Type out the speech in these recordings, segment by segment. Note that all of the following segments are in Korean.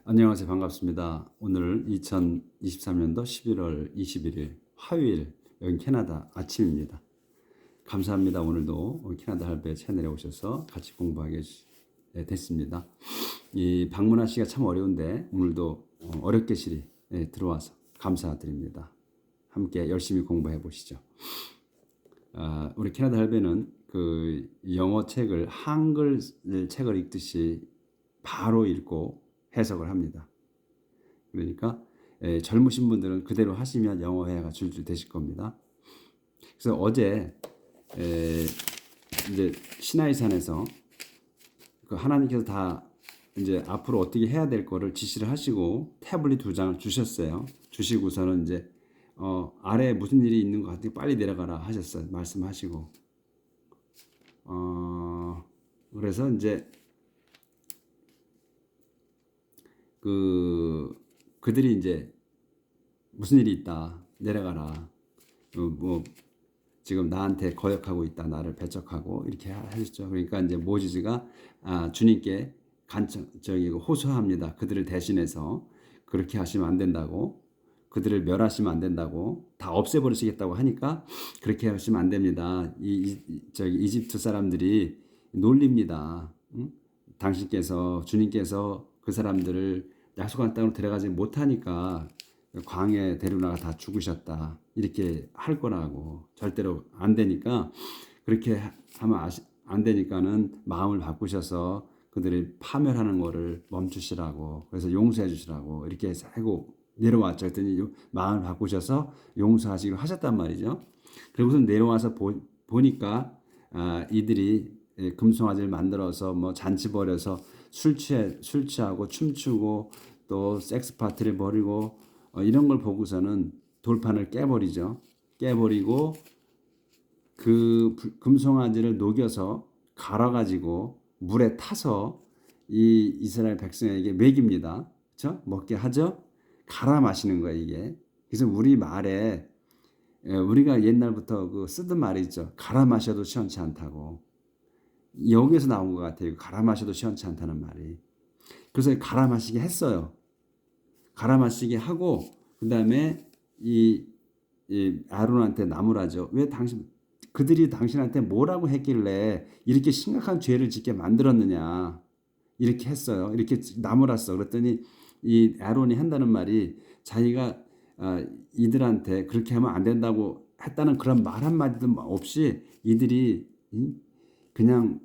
안녕하세요. 반갑습니다. 오늘 2023년도 11월 21일 화요일 여기 캐나다 아침입니다. 감사합니다. 오늘도 캐나다 할배 채널에 오셔서 같이 공부하게 됐습니다. 이 방문하시기가 참 어려운데 오늘도 어렵게 시리 들어와서 감사드립니다. 함께 열심히 공부해 보시죠. 우리 캐나다 할배는 그 영어 책을 한글 책을 읽듯이 바로 읽고 해석을 합니다. 그러니까 젊으신 분들은 그대로 하시면 영어 회화가 줄줄 되실 겁니다. 그래서 어제 이제 시나이산에서 그 하나님께서 다 이제 앞으로 어떻게 해야 될 거를 지시를 하시고 태블릿 2장을 주셨어요. 주시고서는 이제 아래에 무슨 일이 있는 것 같으니 빨리 내려가라 하셨어요. 말씀하시고 그래서 이제 그들이 이제 무슨 일이 있다 내려가라 뭐 지금 나한테 거역하고 있다 나를 배척하고 이렇게 하셨죠. 그러니까 이제 모지즈가 주님께 호소합니다. 그들을 대신해서 그렇게 하시면 안 된다고, 그들을 멸하시면 안 된다고, 다 없애버리시겠다고 하니까 그렇게 하시면 안 됩니다. 이집트 사람들이 놀립니다. 응? 주님께서 그 사람들을 약속한 땅으로 데려가지 못하니까 광야에 데려다가 다 죽으셨다 이렇게 할 거라고. 절대로 안 되니까 그렇게 하면 안 되니까는 마음을 바꾸셔서 그들이 파멸하는 거를 멈추시라고, 그래서 용서해 주시라고 이렇게 하고 내려왔죠. 그랬더니 마음을 바꾸셔서 용서하시기로 하셨단 말이죠. 그리고서 내려와서 보니까 이들이 금송아지를 만들어서 뭐 잔치 벌여서 술 취하고 춤추고 또 섹스 파티를 벌이고 이런 걸 보고서는 돌판을 깨버리죠. 깨버리고 그 금송아지를 녹여서 갈아가지고 물에 타서 이 이스라엘 백성에게 먹입니다. 그렇죠? 먹게 하죠. 갈아 마시는 거예요, 이게. 그래서 우리 말에 우리가 옛날부터 그 쓰던 말이 있죠. 갈아 마셔도 시원치 않다고. 여기에서 나온 것 같아요. 갈아 마셔도 시원치 않다는 말이. 그래서 갈아 마시게 했어요. 갈아 마시게 하고 그다음에 이 아론한테 나무라죠. 왜 그들이 당신한테 뭐라고 했길래 이렇게 심각한 죄를 짓게 만들었느냐 이렇게 했어요. 이렇게 나무랐어. 그랬더니 이 아론이 한다는 말이 자기가 이들한테 그렇게 하면 안 된다고 했다는 그런 말 한마디도 없이 이들이 그냥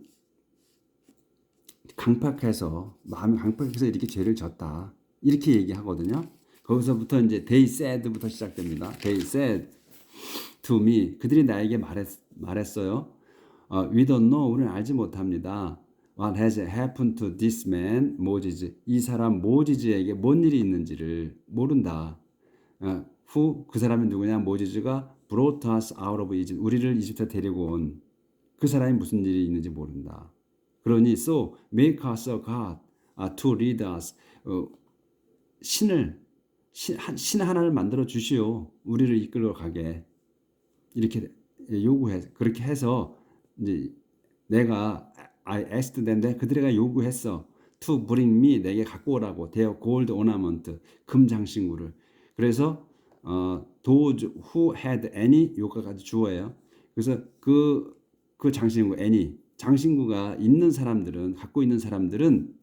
마음이 강팍해서 이렇게 죄를 졌다 이렇게 얘기하거든요. 거기서부터 이제 they said부터 시작됩니다. They said to me, 그들이 나에게 말했어요. We don't know, 우리는 알지 못합니다. What has happened to this man, 모지즈. 이 사람 모지즈에게 뭔 일이 있는지를 모른다. Who, 그 사람이 누구냐? 모지즈가 brought us out of Egypt, 우리를 이집트 데리고 온 그 사람이 무슨 일이 있는지 모른다. 그러니 so make us a god to lead us. 신 하나를 만들어 주시오. 우리를 이끌어 가게. 이렇게 그렇게 해서 이제 내가 I asked them, 그들에게 요구했어. to bring me, 내게 갖고 오라고. their gold ornament, 금 장신구를. 그래서 those who had any, 요까지 주어예요. 그래서 그 장신구 any, 장신구가 있는 사람들은, 갖고 있는 사람들은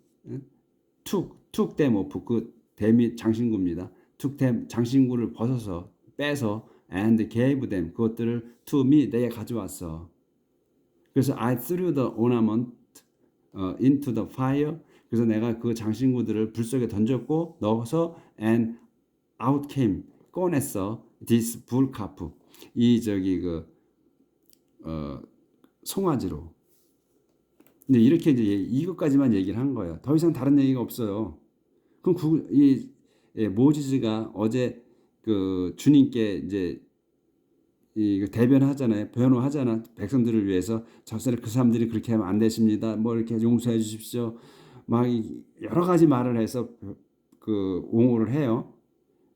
took them off, 그 대미 장신구입니다. took them, 장신구를 빼서 and gave them, 그것들을 to me, 내게 가져왔어. 그래서 I threw the ornament into the fire. 그래서 내가 그 장신구들을 불 속에 던졌고 넣어서 and out came, 꺼냈어. this 불카프, 이 송아지로. 근데 이렇게 이제 이것까지만 얘기를 한 거예요. 더 이상 다른 얘기가 없어요. 그럼 모지즈가 어제 그 주님께 이제 대변하잖아요. 변호하잖아. 백성들을 위해서 그 사람들이 그렇게 하면 안 되십니다. 뭐 이렇게 용서해 주십시오. 막 여러 가지 말을 해서 그 옹호를 해요.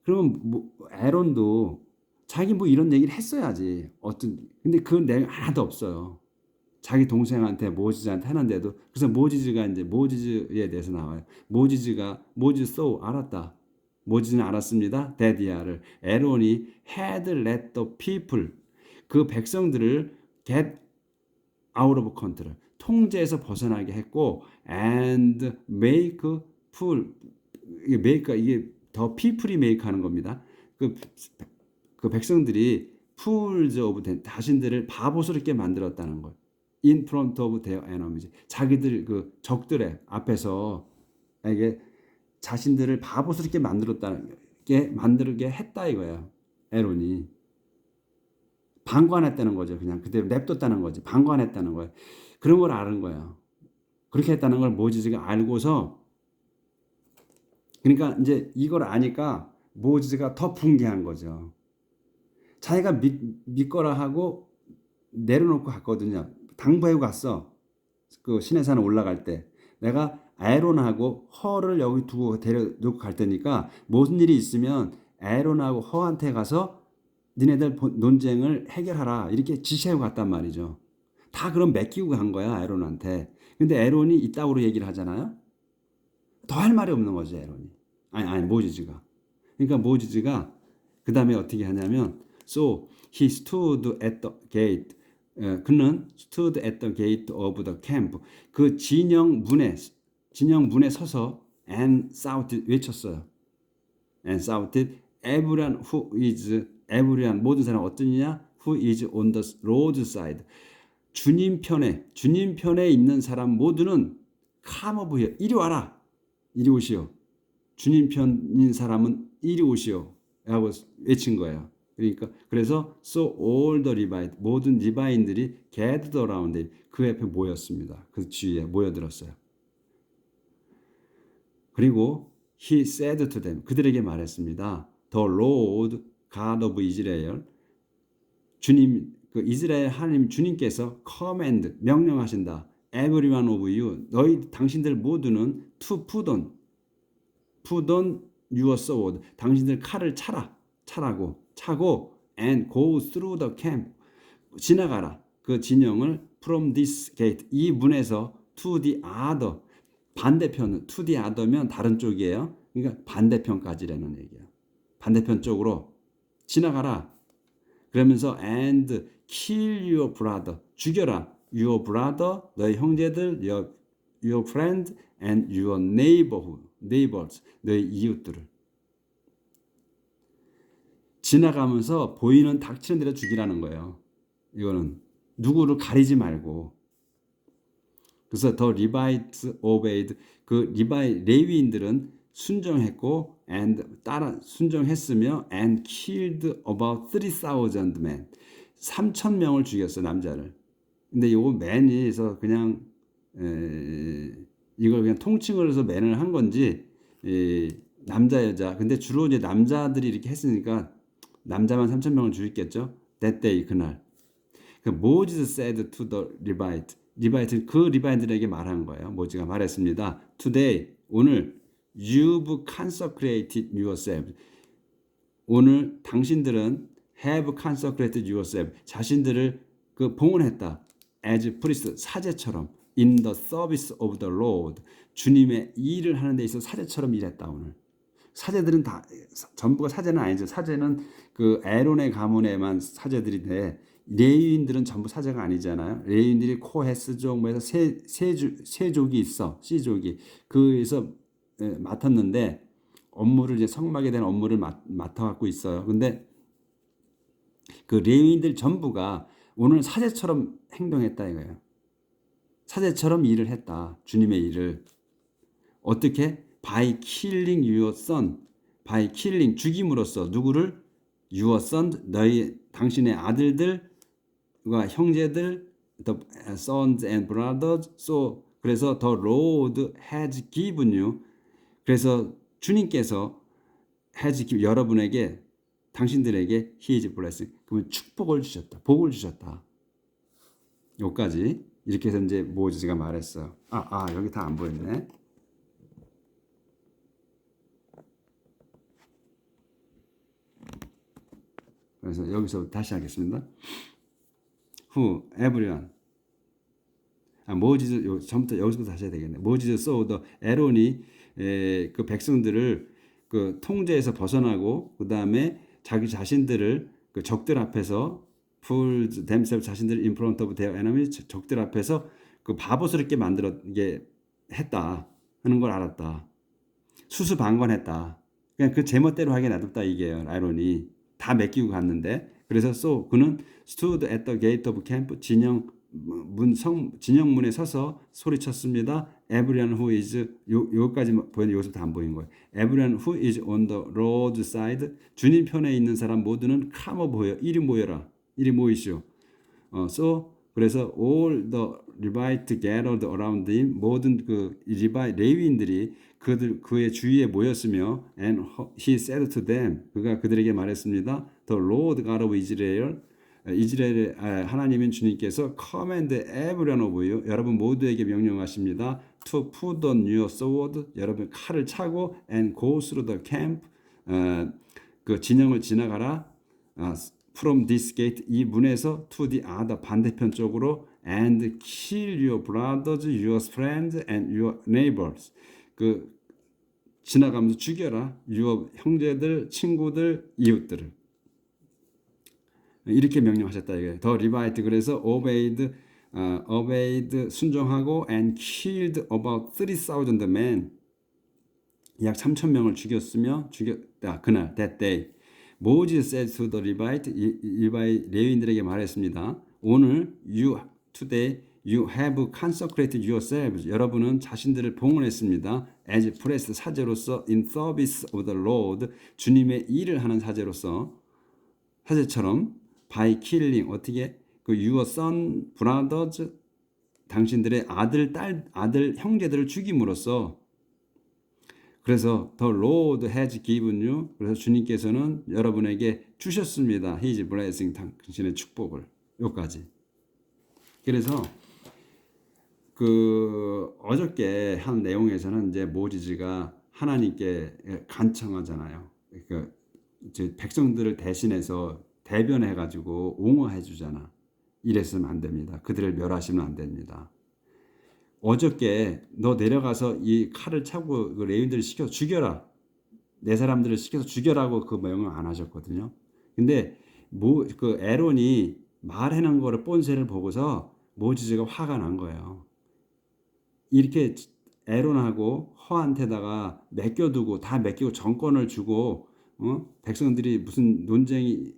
그러면 에론도 자기 뭐 이런 얘기를 했어야지. 근데 그 내용 하나도 없어요. 자기 동생한테 모지즈한테 하는데도 그래서 모지즈가 이제 모지즈에 대해서 나와요. 모지즈 so 알았다. 모지즈는 알았습니다. 데디아를 에론이 had let the people 그 백성들을 get out of control 통제에서 벗어나게 했고 and make full 이게 더 people이 make 하는 겁니다. 그 백성들이 fools of them 자신들을 바보스럽게 만들었다는 것. in front of their enemies 자기들 그 적들의 앞에서 이게 자신들을 바보스럽게 만들게 했다 이거야. 에론이 방관했다는 거죠. 그냥 그대로 냅뒀다는 거지. 방관했다는 거야. 그런 걸 아는 거야. 그렇게 했다는 걸 모지즈가 알고서 그러니까 이제 이걸 아니까 모지즈가 더 붕괴한 거죠. 자기가 믿거라 하고 내려놓고 갔거든요. 당부하고 갔어. 그 시내산 올라갈 때 내가 에론하고 허를 여기 두고 데려놓고 갈 테니까 무슨 일이 있으면 에론하고 허한테 가서 니네들 논쟁을 해결하라 이렇게 지시하고 갔단 말이죠. 다 그럼 맡기고 간 거야 에론한테. 근데 에론이 이따구로 얘기를 하잖아요. 더 할 말이 없는 거죠 에론이. 아니 모지즈가. 그러니까 모지즈가 그 다음에 어떻게 하냐면 so he stood at the gate 그는 stood at the gate of the camp 그 진영 문에 서서 and shouted 외쳤어요. and shouted everyone who is everyone 모든 사람 어떠냐 who is on the roadside 주님 편에 있는 사람 모두는 come over here 이리 와라 이리 오시오 주님 편인 사람은 이리 오시오 하고 외친 거예요. 그러니까 그래서 so all the Levite 모든 리바인들이 gathered around it 그 옆에 모였습니다. 그 주위에 모여들었어요. 그리고 he said to them 그들에게 말했습니다. The Lord God of Israel 주님 그 이스라엘 하나님 주님께서 command 명령하신다. Everyone of you 당신들 모두는 to put on your sword 당신들 칼을 차고 and go through the camp 지나가라 그 진영을 from this gate 이 문에서 to the other 반대편은 to the other면 다른 쪽이에요. 그러니까 반대편까지라는 얘기야. 반대편 쪽으로 지나가라. 그러면서 and kill your brother 죽여라 your brother 너의 형제들 your friend and your neighbors 너의 이웃들을 지나가면서 보이는 닥치는 대로 죽이라는 거예요. 이거는 누구를 가리지 말고 그래서 the Levites obeyed 그 레위인들은 순종했고 and 따라 순종했으며 and killed about 3,000 men 3,000명을 죽였어 남자를. 근데 요거 맨이서 그냥 이걸 그냥 통칭을 해서 맨을 한 건지 남자 여자 근데 주로 이제 남자들이 이렇게 했으니까 남자만 3,000명을 죽였겠죠. that day 그날. 그 Moses said to the Levite 그 리바이트들에게 말한 거예요. 모지가 말했습니다. Today 오늘 you've consecrated yourself. 오늘 당신들은 have consecrated yourself. 자신들을 그 봉헌했다. as priest 사제처럼 in the service of the Lord. 주님의 일을 하는 데 있어서 사제처럼 일했다 오늘. 사제들은 다 전부가 사제는 아니죠. 사제는 그 에론의 가문에만 사제들인데 레위인들은 전부 사제가 아니잖아요. 레위인들이 코헤스족 뭐해서 세족이 있어. C족이. 그에서 맡았는데 업무를 이제 성막에 대한 업무를 맡아갖고 있어요. 근데 그 레위인들 전부가 오늘 사제처럼 행동했다 이거예요. 사제처럼 일을 했다. 주님의 일을. 어떻게? By killing your son. By killing 죽임으로써 누구를? Your son 당신의 아들들과 형제들 the sons and brothers. So 그래서 the Lord has given you. 그래서 주님께서 has given 여러분에게 당신들에게 his blessing. 그러면 축복을 주셨다. 복을 주셨다. 여기까지 이렇게 해서 이제 모세스가 말했어요. 여기 다 안 보였네. 그래서 여기서 다시 하겠습니다. Who everyone 모지스 처음부터 여기서부터 다시 해야 되겠네. 모지스 소더 에론이 그 백성들을 그 통제에서 벗어나고 그 다음에 자기 자신들을 그 적들 앞에서 풀 themselves 자신들 in front of their enemy 적들 앞에서 그 바보스럽게 만들게 했다 하는 걸 알았다. 수수방관했다. 그냥 그 제멋대로 하게 놔뒀다 이게요. 아이론이 다 맡기고 갔는데 그래서 그는 stood at the gate of camp 진영문에 서서 소리쳤습니다. Everyone who is 요까지 보이는데 여기서부터 안 보이는 거예요. Everyone who is on the roadside 주님 편에 있는 사람 모두는 come 모여 이리 모여라 이리 모이시오. 그래서 all the Levite gathered around him 모든 그 레위인들이 그의 주위에 모였으며 and he said to them 그가 그들에게 말했습니다. The Lord God of Israel 이스라엘의 하나님인 주님께서 command everyone of you 여러분 모두에게 명령하십니다. To put on your sword 여러분 칼을 차고 and go through the camp 그 진영을 지나가라. From this gate 이 문에서 to the other 반대편 쪽으로 and kill your brothers, your friends and your neighbors 그 지나가면서 죽여라 your 형제들, 친구들, 이웃들을 이렇게 명령하셨다 이게 더 리바이트 그래서 obeyed 순종하고 and killed about 3,000 men 약 3,000명을 죽였으며 죽였다 그날 that day Moses said to the Levite 레위인들에게 말했습니다. 오늘 today you have consecrated yourselves. 여러분은 자신들을 봉헌했습니다. as priest 사제로서 in service of the Lord 주님의 일을 하는 사제처럼 by killing 어떻게 그 your son brothers 당신들의 아들 형제들을 죽임으로써 그래서 the Lord has given you 그래서 주님께서는 여러분에게 주셨습니다. His blessing 당신의 축복을 여기까지. 그래서 그 어저께 한 내용에서는 이제 모지즈가 하나님께 간청하잖아요. 그러니까 이제 백성들을 대신해서 대변해 가지고 옹호해 주잖아. 이랬으면 안 됩니다. 그들을 멸하시면 안 됩니다. 어저께 너 내려가서 이 칼을 차고 그 레위인들을 시켜서 죽여라. 내 사람들을 시켜서 죽여라고 그 명령 안 하셨거든요. 근데 그 에론이 말해놓은 거를 본세를 보고서 모지즈가 화가 난 거예요. 이렇게 에론하고 허한테다가 맡겨두고 다 맡기고 정권을 주고 백성들이 무슨 논쟁이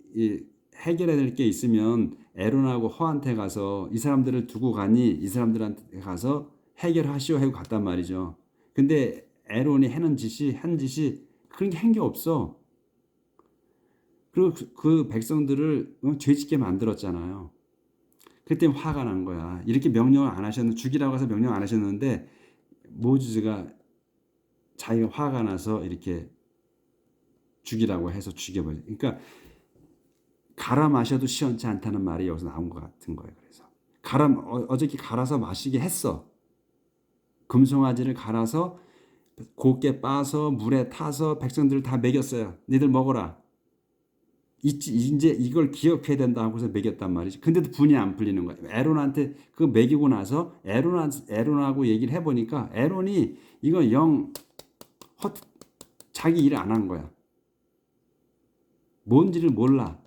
해결해야 될 게 있으면 에론하고 허한테 가서 이 사람들을 두고 가니 이 사람들한테 가서 해결하시오 하고 갔단 말이죠. 근데 에론이 한 짓이 그런 게 한 게 없어. 그리고 그 백성들을 죄짓게 만들었잖아요. 그때 화가 난 거야. 이렇게 명령을 안 하셨는데 죽이라고 해서 명령 안 하셨는데 모지즈가 자기가 화가 나서 이렇게 죽이라고 해서 죽여버려. 그러니까 갈아 마셔도 시원치 않다는 말이 여기서 나온 것 같은 거예요. 그래서 어저께 갈아서 마시게 했어. 금송아지를 갈아서 곱게 빠서 물에 타서 백성들을 다 먹였어요. 니들 먹어라. 이제 이걸 기억해야 된다 하고서 먹였단 말이지. 근데도 분이 안 풀리는 거예요. 에론한테 그 먹이고 나서 에론하고 얘기를 해보니까 에론이 이거 자기 일을 안 한 거야. 뭔지를 몰라.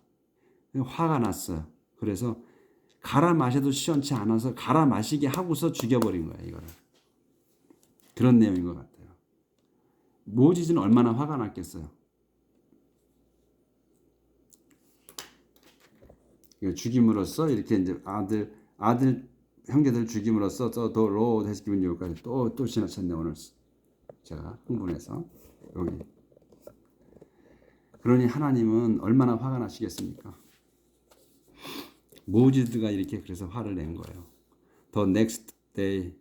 화가 났어요. 그래서 갈아 마셔도 시원치 않아서 갈아 마시게 하고서 죽여버린 거야 이거를. 그런 내용인 것 같아요. 모지즈는 얼마나 화가 났겠어요. 죽임으로써 이렇게 이제 아들 형제들 죽임으로써 더 로드 해서 기분 여기까지 또 지나쳤네 오늘 제가 흥분해서 여기. 그러니 하나님은 얼마나 화가 나시겠습니까? 모지즈가 이렇게 그래서 화를 낸 거예요. The next day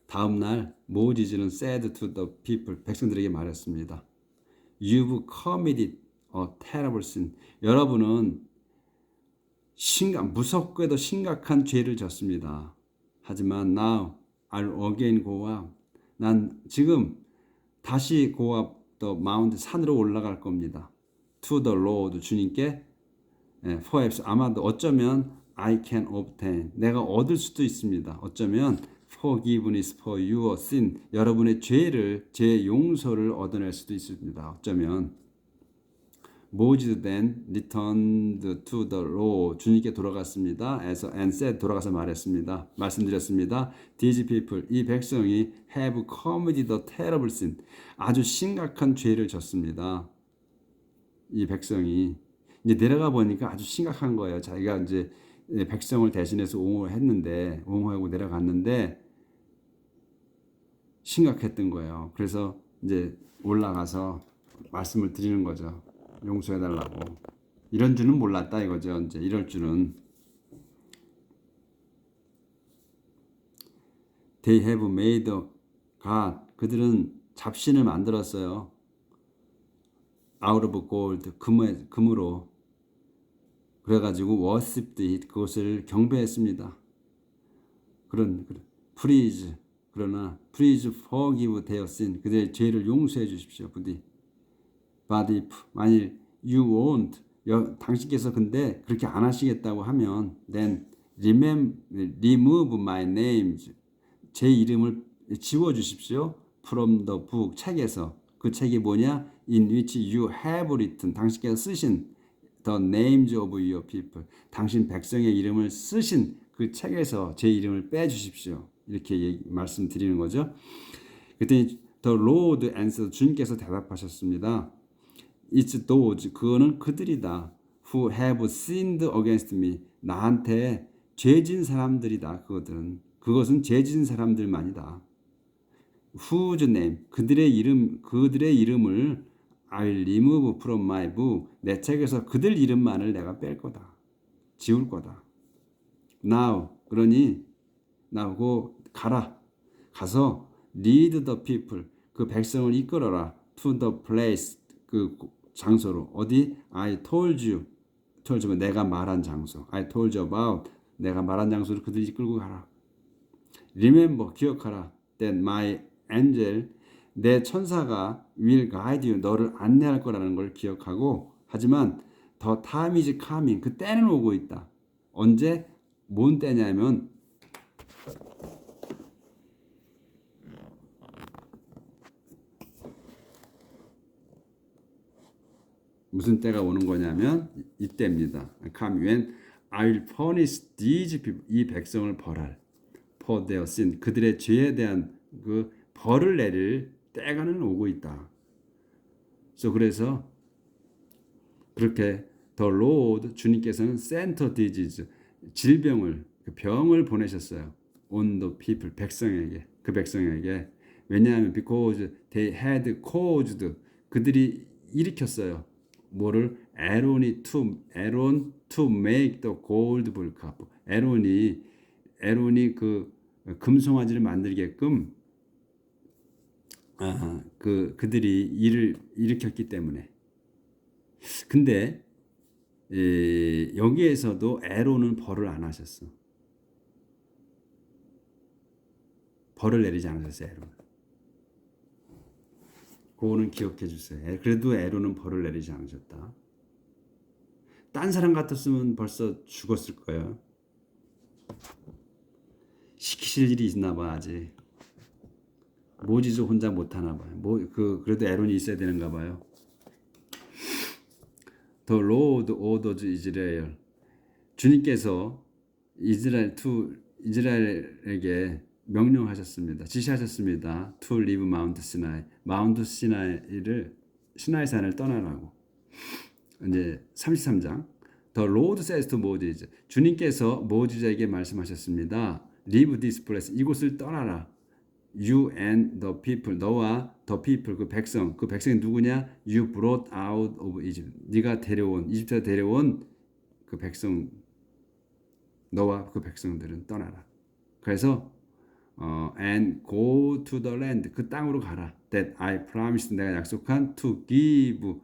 다음 날 모지즈는 said to the people 백성들에게 말했습니다. You've committed a terrible sin. 여러분은 무섭게도 심각한 죄를 졌습니다. 하지만 now I'll again go up. 난 지금 다시 go up the mount 산으로 올라갈 겁니다. To the Lord 주님께 perhaps 아마도 어쩌면 I can obtain 내가 얻을 수도 있습니다. 어쩌면 forgiveness for your sin. 여러분의 죄 용서를 얻어낼 수도 있습니다. 어쩌면 Moses then returned to the law. 주님께 돌아갔습니다. and said 돌아가서 말했습니다. 말씀드렸습니다. These people, 이 백성이 have committed the terrible sin. 아주 심각한 죄를 졌습니다. 이 백성이 이제 내려가 보니까 아주 심각한 거예요. 자기가 이제 백성을 대신해서 옹호하고 내려갔는데 심각했던 거예요. 그래서 이제 올라가서 말씀을 드리는 거죠. 용서해달라고. 이런 줄은 몰랐다 이거죠. 이제 이럴 줄은. They have made a god. 그들은 잡신을 만들었어요. out of gold. 금으로. 그래가지고 worshipped it. 그것을 경배했습니다. please. 그러나 please forgive their sin. 그들의 죄를 용서해 주십시오. 부디. But if 만일 you won't 당신께서 근데 그렇게 안 하시겠다고 하면 then remove my names 제 이름을 지워 주십시오. from the book 책에서. 그 책이 뭐냐? in which you have written 당신께서 쓰신 the names of your people 당신 백성의 이름을 쓰신 그 책에서 제 이름을 빼 주십시오. 이렇게 말씀드리는 거죠. 그랬더니 the Lord answered 주님께서 대답하셨습니다. It's those 그거는 그들이다. Who have sinned against me 나한테 죄진 사람들이다. 그것은 죄진 사람들만이다. Whose name 그들의 이름을 I'll remove from my book 내 책에서 그들 이름만을 내가 뺄 거다. 지울 거다. Now 그러니 나오고 가서 lead the people 그 백성을 이끌어라 to the place 그 장소로 어디 I told you 내가 말한 장소 I told you about 내가 말한 장소로 그들 이끌고 가라. Remember 기억하라 that my angel 내 천사가 will guide you 너를 안내할 거라는 걸 기억하고 하지만 the time is coming 그 때는 오고 있다. 언제? 뭔 때냐면 무슨 때가 오는 거냐면 이때입니다. Come when I'll punish these people 이 백성을 벌할 for their sin 그들의 죄에 대한 그 벌을 내릴 때가는 오고 있다. 그래서 그렇게 the Lord 주님께서는 sent a disease 질병을 병을 보내셨어요. on the people 그 백성에게 왜냐하면 because they had caused 그들이 일으켰어요. 뭐를 Aaron to make the gold bull calf. 에론이 그 금송아지를 만들게끔 그들이 일을 일으켰기 때문에. 근데 여기에서도 에론은 벌을 안 하셨어. 벌을 내리지 않으셨어요. 에론. 그거는 기억해 주세요. 그래도 에론은 벌을 내리지 않으셨다. 딴 사람 같았으면 벌써 죽었을 거예요. 시키실 일이 있나 봐 아직. 모지도 혼자 못 하나 봐요. 그래도 에론이 있어야 되는가 봐요. The Lord orders Israel. 주님께서 이스라엘에게 명령하셨습니다. 지시하셨습니다. To leave Mount Sinai. 마운트 시나이산을 떠나라고. 이제 33장. The Lord says to Moses. 주님께서 모세에게 말씀하셨습니다. Leave this place. 이곳을 떠나라. You and the people. 너와 the people. 그 백성이 누구냐? You brought out of Egypt. 네가 이집트에 데려온 그 백성. 너와 그 백성들은 떠나라. 그래서 and go to the land 그 땅으로 가라. That I promised 내가 약속한 to give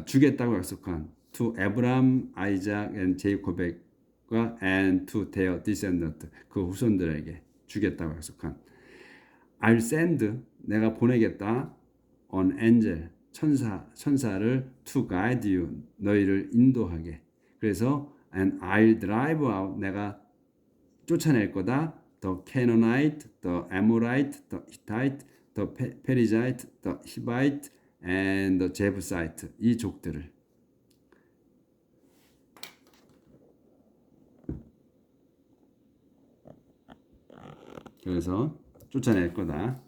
주겠다고 약속한 to Abraham, Isaac and Jacob과 and to their descendant 그 후손들에게 주겠다고 약속한 I'll send 내가 보내겠다 an angel 천사를 to guide you 너희를 인도하게. 그래서 and I'll drive out 내가 쫓아낼 거다 the Canaanite, the Amorite, the Hittite, the Perizzite, the Hivite, and the Jebusite. 이 족들을. 그래서 쫓아낼 거다.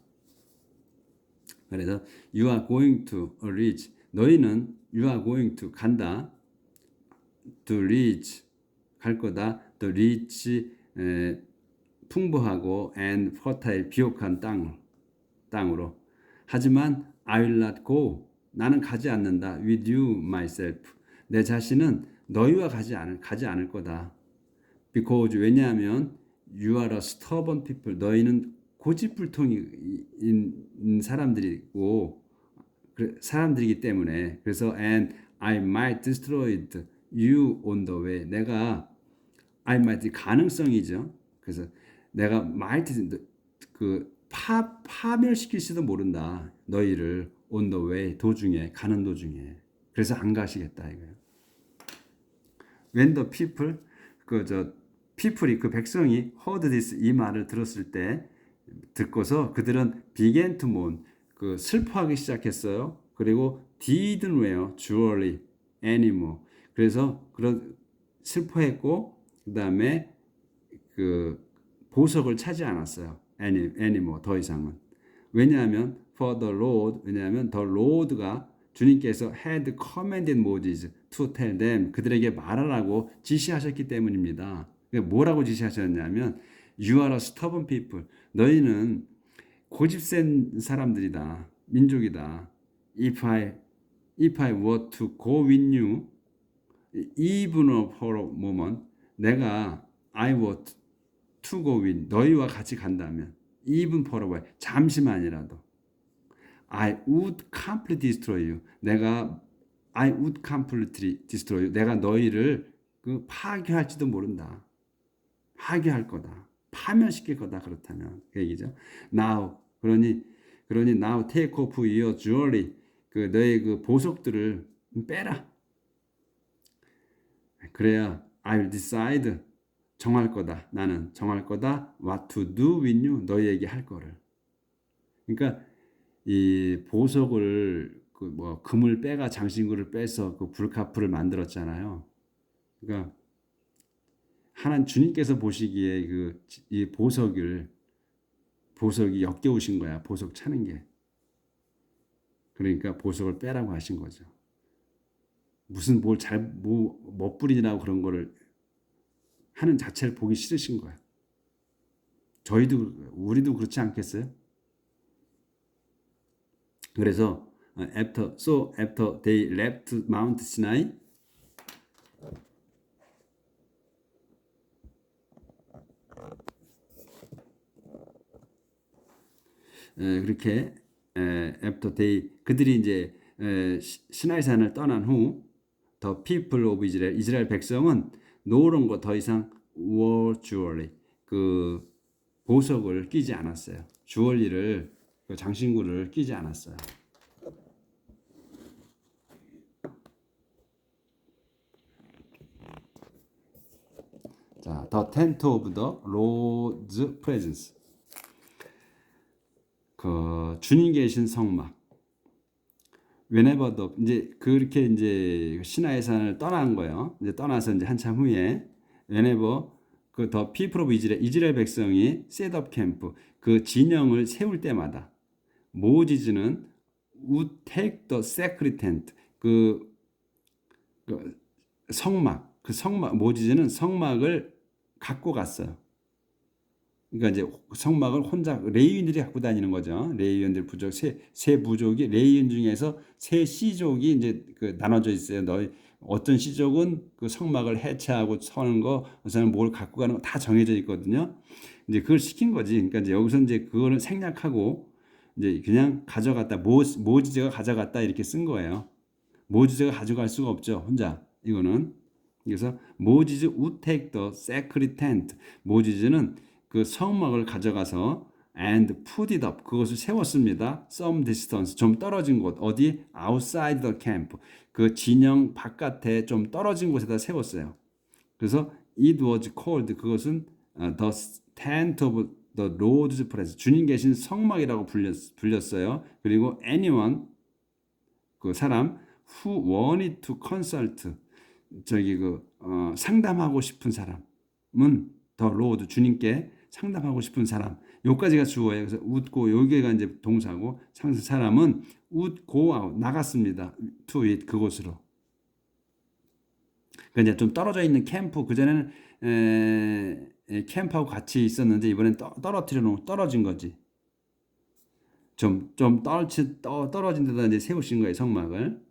그래서 you are going to reach. 너희는 you are going to 간다. to reach 갈 거다. to reach 풍부하고 and fertile 비옥한 땅으로. 하지만 I will not go. 나는 가지 않는다. with you myself. 내 자신은 너희와 가지 않을 거다. because 왜냐하면 you are a stubborn people. 너희는 고집불통인 사람들이기 때문에. 그래서 and I might destroy you on the way. 내가 I might 가능성이죠. 그래서 내가 might 파멸시킬지도 모른다. 너희를 on the way 가는 도중에. 그래서 안 가시겠다 이거예요. When the people people이 백성이 heard this 이 말을 들었을 때 듣고서 그들은 began to mourn 슬퍼하기 시작했어요. 그리고 didn't wear jewelry anymore. 그래서 그런 슬퍼했고 그다음에 보석을 차지 않았어요. anymore 더 이상은. 왜냐하면 for the Lord 왜냐하면 the Lord가 주님께서 had commanded Moses to tell them 그들에게 말하라고 지시하셨기 때문입니다. 뭐라고 지시하셨냐면 you are a stubborn people. 너희는 고집센 사람들이다. 민족이다. If I were to go with you even for a moment 내가 I were to go with 너희와 같이 간다면 even for a while 잠시만이라도 I would completely destroy you. I would completely destroy you. 내가 너희를 파괴할지도 모른다. 파괴할 거다. 파멸시킬 거다. 그렇다면 그 얘기죠. Now 그러니 now take off your jewelry. 너의 보석들을 빼라. 그래야 I'll decide 정할 거다. 나는 정할 거다. What to do with you. 너희에게 할 거를. 그러니까 이 보석을 금을 빼가 장신구를 빼서 불카프를 만들었잖아요. 그러니까 하나님 주님께서 보시기에 이 보석이 역겨우신 거야. 보석 차는 게. 그러니까 보석을 빼라고 하신 거죠. 무슨 멋부리라고 그런 거를 하는 자체를 보기 싫으신 거야. 우리도 그렇지 않겠어요? 그래서 after they left Mount Sinai 그렇게 after they 그들이 이제 시나이산을 떠난 후 the people of Israel 이스라엘 백성은 no longer 더 이상 wore jewelry 보석을 끼지 않았어요. 주얼리를 장신구를 끼지 않았어요. 자, the tent of the Lord's presence. 주님 계신 성막. Whenever 이제 그렇게 이제 시나이 산을 떠난 거예요. 이제 떠나서 이제 한참 후에 whenever the people of 이스라엘 백성이 set up camp 진영을 세울 때마다 모지즈는 would take the sacred tent 성막 모지즈는 성막을 갖고 갔어요. 그러니까 이제 성막을 혼자 레위인들이 갖고 다니는 거죠. 레위인들 부족 세 부족이 레위인 중에서 세 씨족이 이제 나눠져 있어요. 어떤 씨족은 성막을 해체하고 서는 거, 어떤 뭘 갖고 가는 거 다 정해져 있거든요. 이제 그걸 시킨 거지. 그러니까 이제 여기서 이제 그거를 생략하고 이제 그냥 가져갔다. 모지즈가 가져갔다 이렇게 쓴 거예요. 모지즈가 가져갈 수가 없죠. 혼자 이거는. 그래서 모지즈 would take the sacred tent. 모지즈는 성막을 가져가서 and put it up 그것을 세웠습니다. some distance 좀 떨어진 곳 어디 outside the camp 진영 바깥에 좀 떨어진 곳에다 세웠어요. 그래서 it was called 그것은 the tent of the Lord's presence. 주님 계신 성막이라고 불렸어요. 그리고 anyone 그 사람 who wanted to consult 저기 상담하고 싶은 사람은 the Lord 주님께 상담하고 싶은 사람 요까지가 주어예요. 그래서 웃고 여기가 이제 동사고 사람은 would go out 나갔습니다. to it 그곳으로. 그 이제 좀 떨어져 있는 캠프 그 전에는 캠프하고 같이 있었는데 이번엔 떨어진 거지. 좀 떨어진 데다 이제 세우신 거예요 성막을.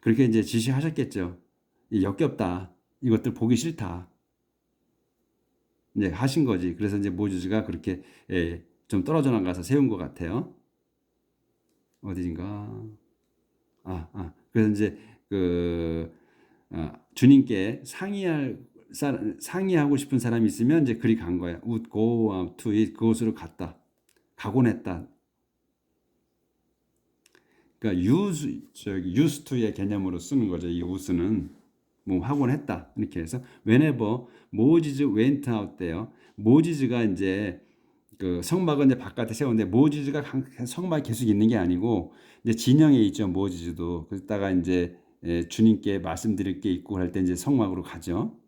그렇게 이제 지시하셨겠죠. 역겹다. 이것들 보기 싫다. 이제 하신 거지. 그래서 이제 모주즈가 그렇게 좀 떨어져 나가서 세운 것 같아요. 어디인가? 그래서 이제 주님께 상의하고 싶은 사람이 있으면 이제 그리 간 거야. would go out to it 그곳으로 가곤 했다. 그러니까 used to의 개념으로 쓰는 거죠. 이 would는 뭐 하곤 했다 이렇게 해서 whenever Moses went out 돼요. 모지즈가 이제 그 성막은 이제 바깥에 세우는데 모지즈가 성막에 계속 있는 게 아니고 이제 진영에 있죠. 모지즈도 그러다가 이제 주님께 말씀드릴 게 있고 할 때 이제 성막으로 가죠.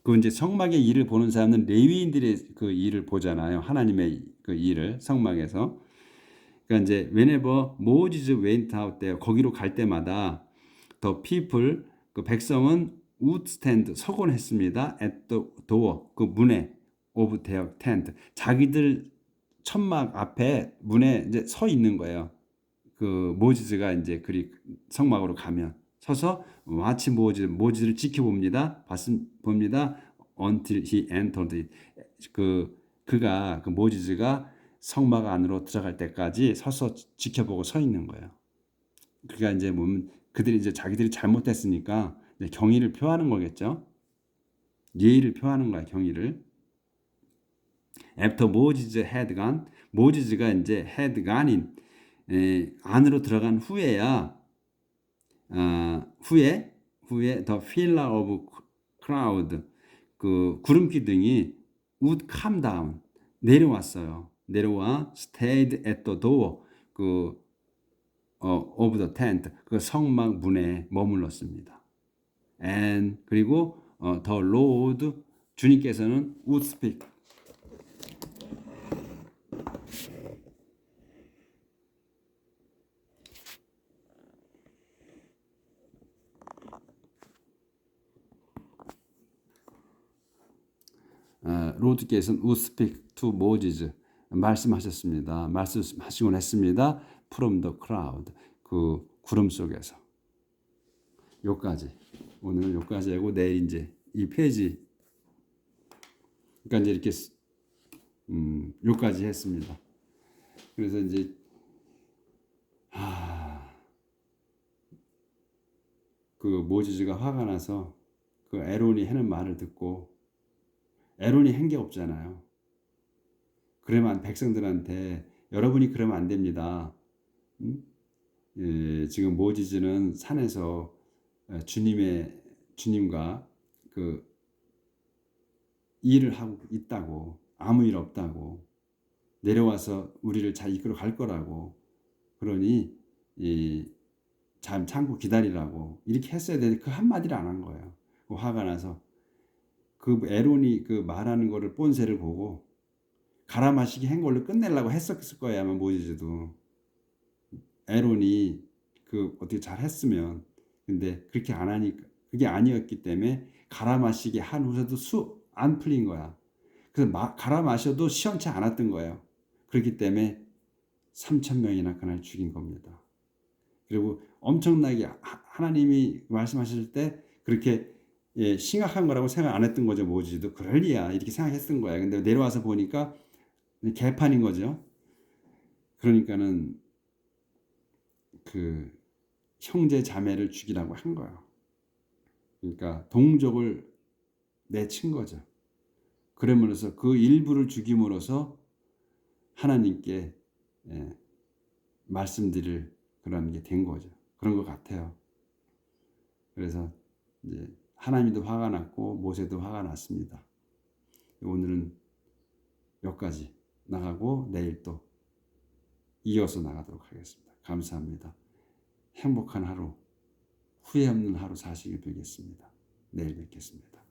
그 이제 성막의 일을 보는 사람은 레위인들의 그 일을 보잖아요. 하나님의 그 일을 성막에서. 그러니까 이제 whenever Moses went out 돼요. 거기로 갈 때마다 the people 그 백성은 would stand 서곤 했습니다. at the door 그 문에 of their tent 자기들 천막 앞에 문에 이제 서 있는 거예요. 그 모지즈가 이제 그리 성막으로 가면 서서 마치 모지즈를 지켜봅니다. 봅니다. until he entered it. 그가 그 모지즈가 성막 안으로 들어갈 때까지 서서 지켜보고 서 있는 거예요. 그러니까 이제 보면 그들이 이제 자기들이 잘못했으니까 이제 경의를 표하는 거겠죠. 예의를 표하는 거야, 경의를. After Moses had gone, 모지즈가 이제 had gone인 안으로 들어간 후에야 후에 the pillar of cloud 그 구름 기둥이 would come down 내려왔어요. 내려와 stayed at the door of the tent 그 성막 문에 머물렀습니다. And 그리고 the Lord 주님께서는 would speak 로드께서는 would speak to Moses 말씀하셨습니다. 말씀하시곤 했습니다. From the cloud 그 구름 속에서 요까지 오늘은 요까지 하고 내일 이제 이 페이지 그러니까 이제 이렇게 요까지 했습니다. 그래서 이제 그 모지즈가 화가 나서 그 에론이 하는 말을 듣고 에론이 한 게 없잖아요. 그러면 백성들한테 여러분이 그러면 안 됩니다. 지금 모지즈는 산에서 주님과 그 일을 하고 있다고 아무 일 없다고 내려와서 우리를 잘 이끌어 갈 거라고 그러니 잠 참고 기다리라고 이렇게 했어야 되는데 그 한마디를 안 한 거예요. 화가 나서 그 에론이 그 말하는 거를 본새를 보고 갈아 마시기 한 걸로 끝내려고 했었을 거예요. 아마 모지즈도 에론이 그 어떻게 잘 했으면 근데 그렇게 안 하니까 그게 아니었기 때문에 갈아 마시기 한 후에도 안 풀린 거야. 그래서 갈아 마셔도 시원치 않았던 거예요. 그렇기 때문에 3,000명이나 그날 죽인 겁니다. 그리고 엄청나게 하나님이 말씀하실 때 그렇게 심각한 거라고 생각 안 했던 거죠. 모지도 그럴 리야 이렇게 생각했던 거야. 근데 내려와서 보니까 개판인 거죠. 그러니까는 그 형제 자매를 죽이라고 한 거예요. 그러니까 동족을 내친 거죠. 그러면서 그 일부를 죽임으로써 하나님께 말씀드릴 그런 게 된 거죠. 그런 것 같아요. 그래서 이제 하나님도 화가 났고 모세도 화가 났습니다. 오늘은 여기까지 나가고 내일 또 이어서 나가도록 하겠습니다. 감사합니다. 행복한 하루, 후회 없는 하루 사시길 빌겠습니다. 내일 뵙겠습니다.